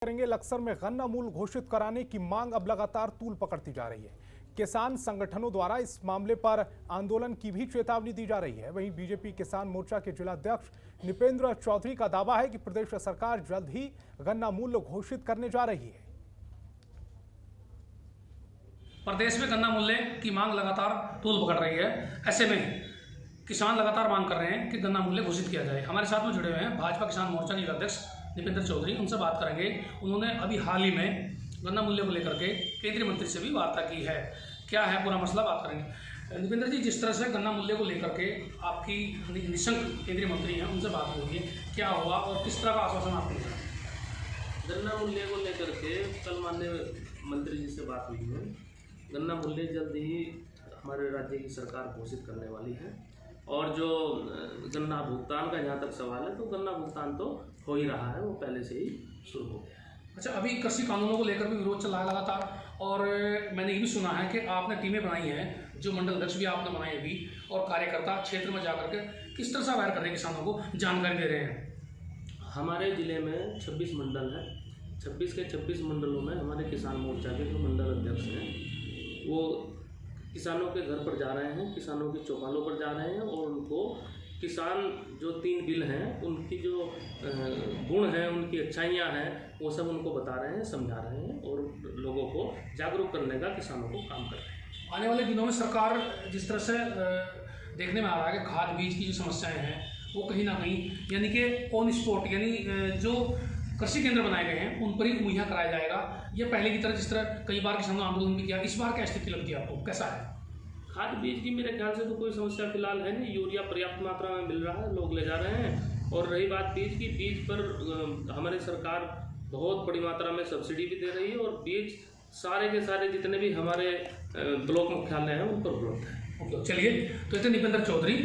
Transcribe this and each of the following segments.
करेंगे। लक्सर में गन्ना मूल्य घोषित कराने की मांग अब लगातार तूल पकड़ती जा रही है। किसान संगठनों द्वारा इस मामले पर आंदोलन की भी चेतावनी दी जा रही है। वहीं बीजेपी किसान मोर्चा के जिलाध्यक्ष निपेंद्र चौधरी का दावा है कि प्रदेश सरकार जल्द ही गन्ना मूल्य घोषित करने जा रही है। प्रदेश में गन्ना मूल्य की मांग लगातार तूल पकड़ रही है। ऐसे में किसान लगातार मांग कर रहे हैं कि गन्ना मूल्य घोषित किया जाए। हमारे साथ में जुड़े हुए हैं भाजपा किसान मोर्चा जिलाध्यक्ष निपेंद्र चौधरी, उनसे बात करेंगे। उन्होंने अभी हाल ही में गन्ना मूल्य को लेकर के केंद्रीय मंत्री से भी वार्ता की है। क्या है पूरा मसला, बात करेंगे। निपेंद्र जी, जिस तरह से गन्ना मूल्य को लेकर के आपकी निशंक केंद्रीय मंत्री हैं, उनसे बात हो रही है, क्या हुआ और किस तरह का आश्वासन आपको मिला? गन्ना मूल्य को लेकर के कल माननीय मंत्री जी से बात हुई है। गन्ना मूल्य जल्द ही हमारे राज्य की सरकार घोषित करने वाली है। और जो गन्ना भुगतान का जहाँ तक सवाल है, तो गन्ना भुगतान तो हो ही रहा है, वो पहले से ही शुरू हो गया है। अच्छा, अभी कृषि कानूनों को लेकर भी विरोध चल रहा है लगातार, और मैंने ये भी सुना है कि आपने टीमें बनाई हैं, जो मंडल अध्यक्ष भी आपने बनाए अभी, और कार्यकर्ता क्षेत्र में जाकर के किस तरह से अवेयर कर रहे हैं, किसानों को जानकारी दे रहे हैं। हमारे ज़िले में 26 मंडल हैं। 26 के 26 मंडलों में हमारे किसान मोर्चा के जो मंडल अध्यक्ष हैं, वो किसानों के घर पर जा रहे हैं, किसानों की चौपालों पर जा रहे हैं और उनको किसान जो 3 बिल हैं, उनकी जो गुण हैं, उनकी अच्छाइयाँ हैं, वो सब उनको बता रहे हैं, समझा रहे हैं और लोगों को जागरूक करने का किसानों को काम कर रहे हैं। आने वाले दिनों में सरकार जिस तरह से देखने में आ रहा है कि खाद बीज की जो समस्याएं हैं, वो कहीं ना कहीं यानी कि ऑन स्पॉट, यानी जो कृषि केंद्र बनाए गए हैं उन पर ही मुहैया कराया जाएगा। ये पहले की तरह जिस तरह कई बार किसानों ने आंदोलन भी किया, इस बार क्या स्थिति लगती है आपको, कैसा है? खाद बीज की मेरे ख्याल से तो कोई समस्या फिलहाल है नहीं। यूरिया पर्याप्त मात्रा में मिल रहा है, लोग ले जा रहे हैं। और रही बात बीज की, बीज पर हमारी सरकार बहुत बड़ी मात्रा में सब्सिडी भी दे रही है और बीज सारे के सारे जितने भी हमारे ब्लॉक मुख्यालय हैं उन पर उपलब्ध है। चलिए, तो इतने निपेंद्र चौधरी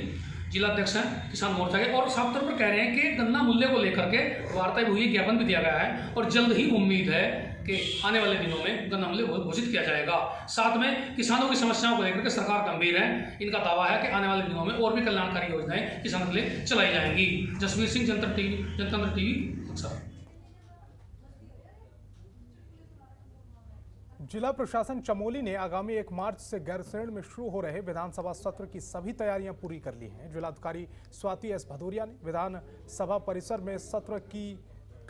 जिलाध्यक्ष हैं किसान मोर्चा के, और साफ तौर पर कह रहे हैं कि गन्ना मूल्य को लेकर के वार्ता भी हुई, ज्ञापन भी दिया गया है और जल्द ही उम्मीद है कि आने वाले दिनों में गन्ना मूल्य घोषित किया जाएगा। साथ में किसानों की समस्याओं को लेकर के सरकार गंभीर है। इनका दावा है कि आने वाले दिनों में और भी कल्याणकारी योजनाएं किसानों के लिए चलाई जाएंगी। जसवीर सिंह, जनतंत्र टीवी, अक्सर। जिला प्रशासन चमोली ने आगामी 1 मार्च से गैरसैंण में शुरू हो रहे विधानसभा सत्र की सभी तैयारियां पूरी कर ली हैं। जिलाधिकारी स्वाति एस भदौरिया ने विधानसभा परिसर में सत्र की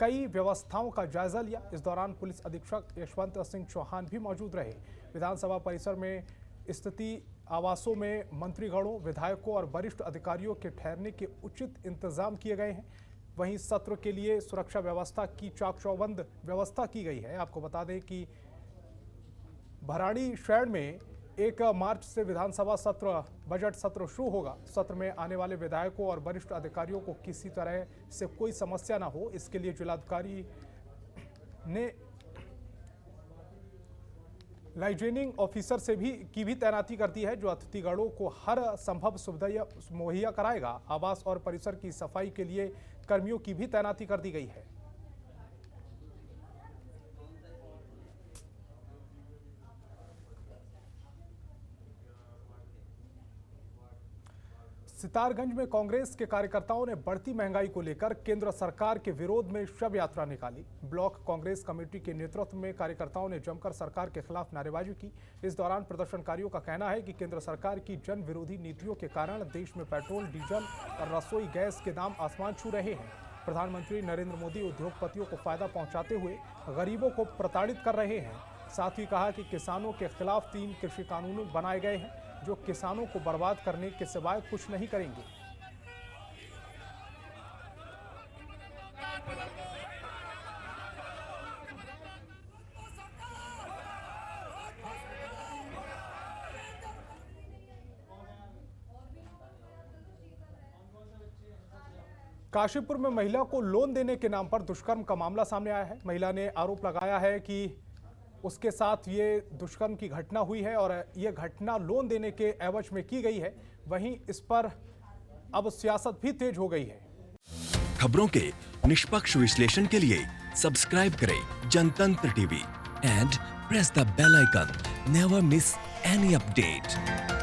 कई व्यवस्थाओं का जायजा लिया। इस दौरान पुलिस अधीक्षक यशवंत सिंह चौहान भी मौजूद रहे। विधानसभा परिसर में स्थिति आवासों में मंत्रीगणों, विधायकों और वरिष्ठ अधिकारियों के ठहरने के उचित इंतजाम किए गए हैं। वहीं सत्र के लिए सुरक्षा व्यवस्था की चाक चौबंद व्यवस्था की गई है। आपको बता दें कि भराड़ी शहर में 1 मार्च से विधानसभा सत्र, बजट सत्र शुरू होगा। सत्र में आने वाले विधायकों और वरिष्ठ अधिकारियों को किसी तरह से कोई समस्या ना हो, इसके लिए जिलाधिकारी ने लाइजेनिंग ऑफिसर से भी तैनाती कर दी है, जो अतिथिगणों को हर संभव सुविधा मुहैया कराएगा। आवास और परिसर की सफाई के लिए कर्मियों की भी तैनाती कर दी गई है। सितारगंज में कांग्रेस के कार्यकर्ताओं ने बढ़ती महंगाई को लेकर केंद्र सरकार के विरोध में शव यात्रा निकाली। ब्लॉक कांग्रेस कमेटी के नेतृत्व में कार्यकर्ताओं ने जमकर सरकार के खिलाफ नारेबाजी की। इस दौरान प्रदर्शनकारियों का कहना है कि केंद्र सरकार की जन विरोधी नीतियों के कारण देश में पेट्रोल, डीजल और रसोई गैस के दाम आसमान छू रहे हैं। प्रधानमंत्री नरेंद्र मोदी उद्योगपतियों को फायदा पहुंचाते हुए गरीबों को प्रताड़ित कर रहे हैं। साथ ही कहा कि किसानों के खिलाफ 3 कृषि कानून बनाए गए हैं, जो किसानों को बर्बाद करने के सिवाय कुछ नहीं करेंगे। काशीपुर में महिला को लोन देने के नाम पर दुष्कर्म का मामला सामने आया है। महिला ने आरोप लगाया है कि उसके साथ ये दुष्कर्म की घटना हुई है और ये घटना लोन देने के एवज में की गई है। वहीं इस पर अब सियासत भी तेज हो गई है। खबरों के निष्पक्ष विश्लेषण के लिए सब्सक्राइब करें Jantantra TV and press the bell icon. Never miss any update.